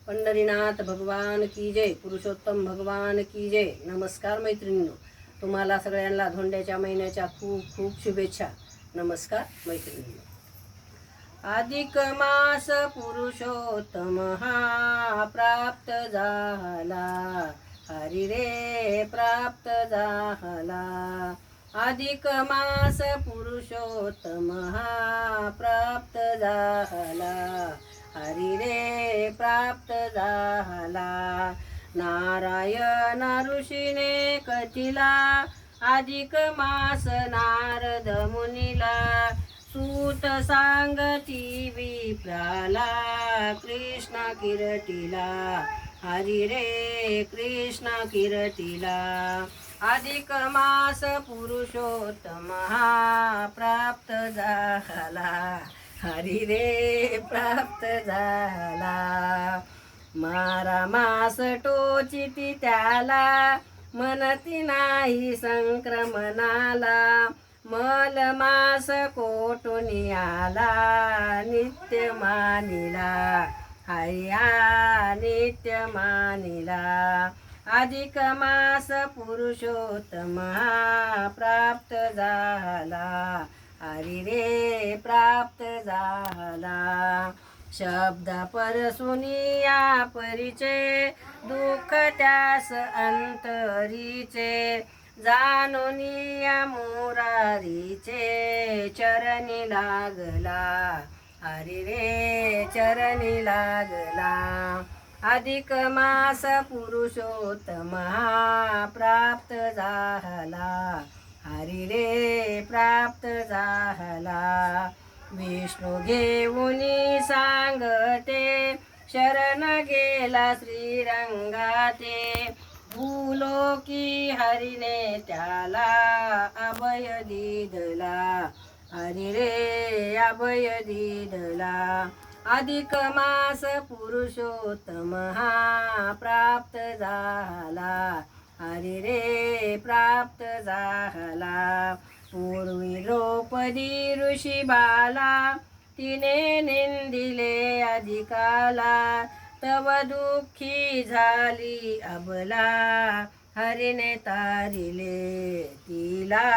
पंढरीनाथ भगवान की जय, पुरुषोत्तम भगवान की जय। नमस्कार मैत्रिणींनो, तुम्हाला सगळ्यांना धोंड्याच्या महिन्याच्या खूप खूप शुभेच्छा। नमस्कार मैत्रिणींनो। अधिक मास पुरुषोत्तम हा प्राप्त झाला, हरी रे प्राप्त झाला। अधिक मास पुरुषोत्तम हा प्राप्त झाला, हरी रे प्राप्त झाला। नारायण ऋषीने कथिला, अधिक मास नारद मुनीला। सूत सांगती विप्राला, कृष्ण किरटीला, हरी रे कृष्ण किरटीला। अधिक मास पुरुषोत्तम हा प्राप्त झाला, हरी रे प्राप्त झाला। मारा मास टोचिती त्याला, म्हणती नाही संक्रमणाला। मल मास कोटुनी आला, नित्य मानिला, हरिया नित्य मानिला। अधिक मास पुरुषोत्तम हा प्राप्त झाला, हरी रे प्राप्त झाला। शब्द परसुनिया परिचय, दुःख त्यास अंतरीचे। जाणुनिया मुरारीचे, चरणी लागला, हरी रे चरणी लागला। अधिक मास पुरुषोत्तम हा प्राप्त झाला, हरी रे प्राप्त झाला। विष्णू घेऊनी सांगते, शरण गेला श्रीरंगाते। भूलोकी हरीने त्याला, अभय दिधला, हरी रे अभय दिधला। अधिक मास पुरुषोत्तम हा प्राप्त झाला, हरी रे प्राप्त झाला। पूर्वी द्रौपदी ऋषी बाला, तिने निंदिले अधिकाला। तव दुःखी झाली अबला, हरीने तारिले तिला,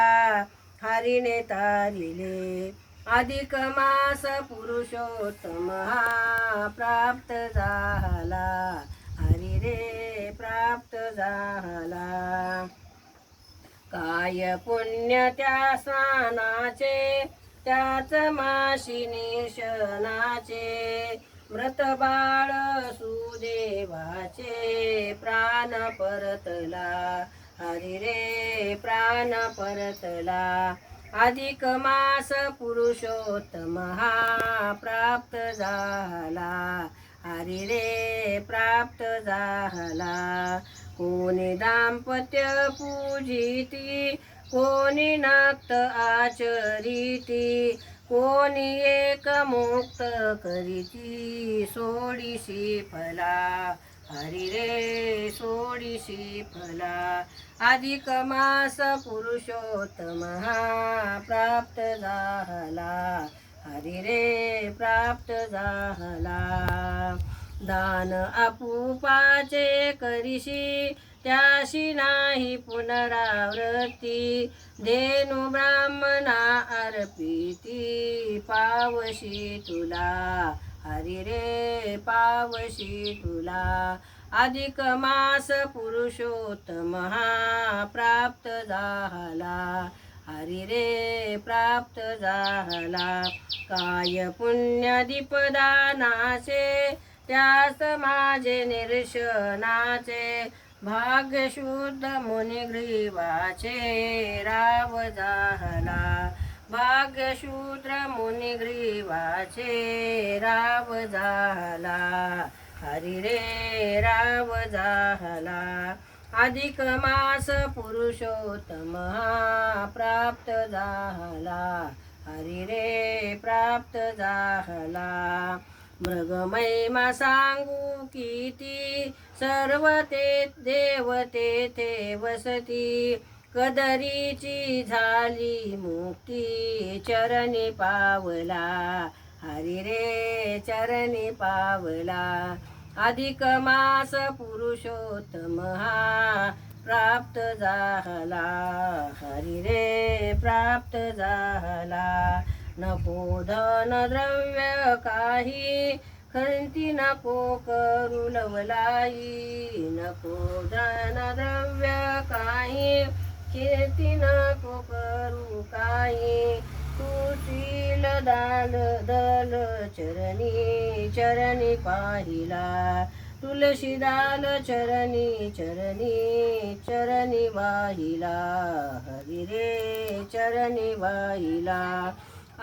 हरीने तारिले। अधिक मास पुरुषोत्तम हा प्राप्त झाला, हरी रे प्राप्त झाला। काय पुण्य त्या स्नानाचे, त्याच माशी निशनाचे। मृत बाळ सुदेवाचे, प्राण परतला, हरी रे प्राण परतला। अधिक मास पुरुषोत्तम हा प्राप्त झाला, हरी रे प्राप्त झाला। कोणी दाम्पत्य पूजिती, कोणी नक्त आचरिती। कोणी एक मुक्त करीती, सोडीशी फला, हरी रे सोडीशी फला। अधिक मास पुरुषोत्तम हा प्राप्त झाला, हरी रे प्राप्त झाला। दान आपुपाचे करीशी, त्याशी नाही पुनरावृत्ती। धेनु ब्राह्मणा अर्पिती, पावशी तुला, हरी रे पावशी तुला। अधिक मास पुरुषोत्तम हा प्राप्त झाला, हरी रे प्राप्त झाला। काय पुण्य दीपदानाचे, त्यास माझे निरशनाचे। भाग्य शुद्ध मुनिग्रीवाचे, राव झाला, भाग्य शूद्र मुनिग्रीवाचे, राव झाला, हरी रे राव झाला। अधिक मास पुरुषोत्तम हा प्राप्त झाला, हरी रे प्राप्त झाला। मृगमहिमा सांगू किती, सर्व ते देवते ते वसती। कदरीची झाली मुक्ती, चरणी पावला, हरी रे चरणी पावला। अधिक मास पुरुषोत्तम हा प्राप्त झाला, हरी रे प्राप्त झाला. नको धन द्रव्य काही, खंती नको करू लवलाई. नको धन द्रव्य काही, कीर्ती नको करू काही. तुशील दाल दल चरणी चरणी पाहिला, तुलसी दाल चरणी चरणी चरणी वाहिला, हरी रे चरणी वाहिला.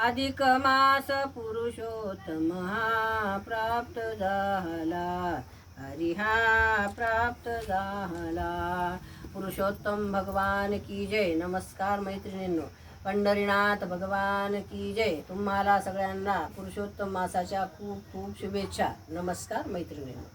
अधिक मास पुरुषोत्तम हा प्राप्त झाला, हरी हा प्राप्त झाला. पुरुषोत्तम भगवान की जय. नमस्कार मैत्रिणींनो, पंढरीनाथ भगवान की जय. तुम्हाला सगळ्यांना पुरुषोत्तम मासाच्या खूप खूप शुभेच्छा. नमस्कार मैत्रिणींनो.